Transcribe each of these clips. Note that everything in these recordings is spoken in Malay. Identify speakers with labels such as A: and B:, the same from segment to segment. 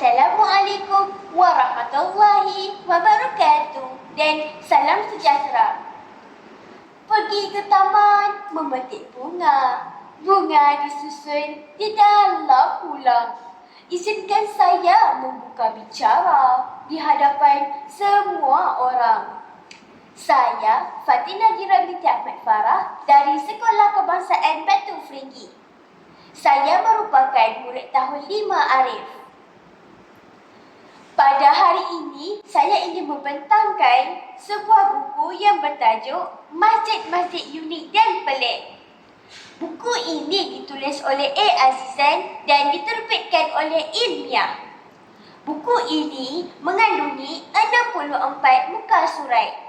A: Assalamualaikum warahmatullahi wabarakatuh dan salam sejahtera. Pergi ke taman memetik bunga. Bunga disusun di dalam ulang. Izinkan saya membuka bicara di hadapan semua orang. Saya Fatina Nadira binti Ahmad Farah dari Sekolah Kebangsaan Batu Feringgi. Saya merupakan murid tahun 5 Arif. Pada hari ini, saya ingin membentangkan sebuah buku yang bertajuk Masjid-Masjid Unik dan Pelik. Buku ini ditulis oleh A. Azizan dan diterbitkan oleh Ilmiah. Buku ini mengandungi 64 muka surat.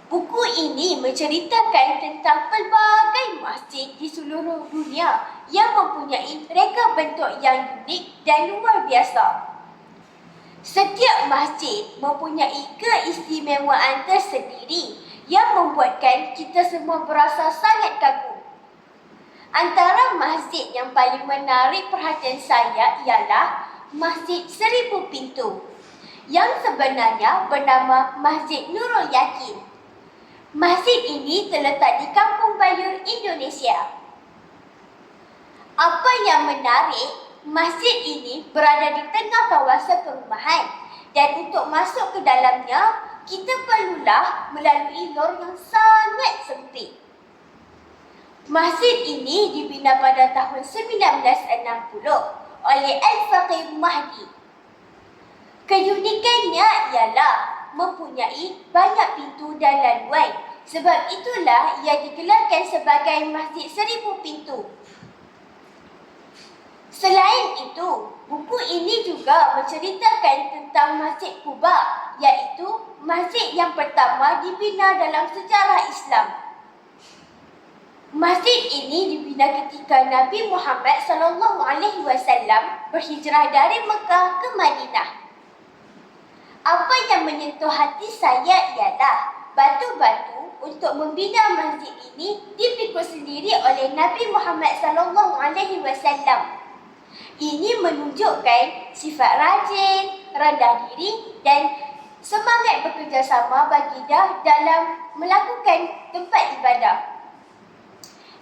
A: Buku ini menceritakan tentang pelbagai masjid di seluruh dunia yang mempunyai reka bentuk yang unik dan luar biasa. Setiap masjid mempunyai keistimewaan tersendiri yang membuatkan kita semua berasa sangat kagum. Antara masjid yang paling menarik perhatian saya ialah Masjid Seribu Pintu, yang sebenarnya bernama Masjid Nurul Yakin. Masjid ini terletak di Kampung Bayur, Indonesia. Apa yang menarik, masjid ini berada di tengah kawasan perumahan dan untuk masuk ke dalamnya, kita perlulah melalui lor yang sangat sempit. Masjid ini dibina pada tahun 1960 oleh Al-Faqih Mahdi. Keunikannya ialah mempunyai banyak pintu dan laluan. Sebab itulah ia digelarkan sebagai Masjid Seribu Pintu. Selain itu, buku ini juga menceritakan tentang Masjid Quba, iaitu masjid yang pertama dibina dalam sejarah Islam. Masjid ini dibina ketika Nabi Muhammad SAW berhijrah dari Mekah ke Madinah. Apa yang menyentuh hati saya ialah batu-batu untuk membina masjid ini dipikul sendiri oleh Nabi Muhammad SAW. Ini menunjukkan sifat rajin, rendah diri dan semangat bekerjasama baginda dalam melakukan tempat ibadah.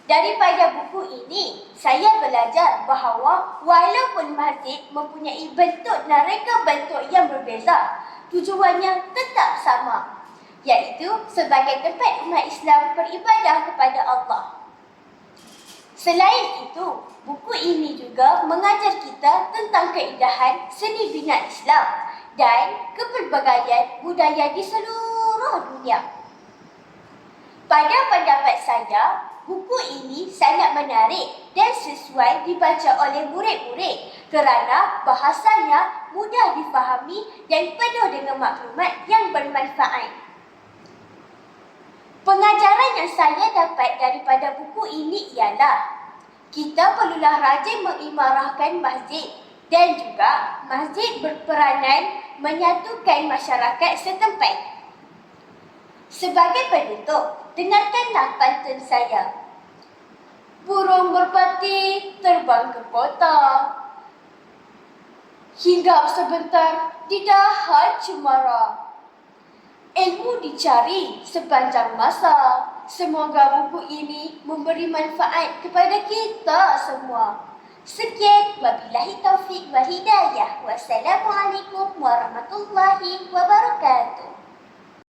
A: Daripada buku ini, saya belajar bahawa walaupun masjid mempunyai bentuk dan reka bentuk yang berbeza, tujuannya tetap sama, iaitu sebagai tempat umat Islam beribadah kepada Allah. Selain itu, buku ini juga mengajar kita tentang keindahan seni bina Islam dan kepelbagaian budaya di seluruh dunia. Pada pendapat saya, buku ini sangat menarik dan sesuai dibaca oleh murid-murid kerana bahasanya mudah difahami dan penuh dengan maklumat yang bermanfaat. Pengajaran yang saya dapat daripada buku ini ialah kita perlulah rajin mengimarahkan masjid dan juga masjid berperanan menyatukan masyarakat setempat. Sebagai penutup, dengarkanlah pantun saya. Burung merpati terbang ke kota, hinggap sebentar di dahan cemara. Ilmu dicari sepanjang masa. Semoga buku ini memberi manfaat kepada kita semua. Sekian, wabillahi taufiq wal hidayah. Wassalamualaikum warahmatullahi wabarakatuh.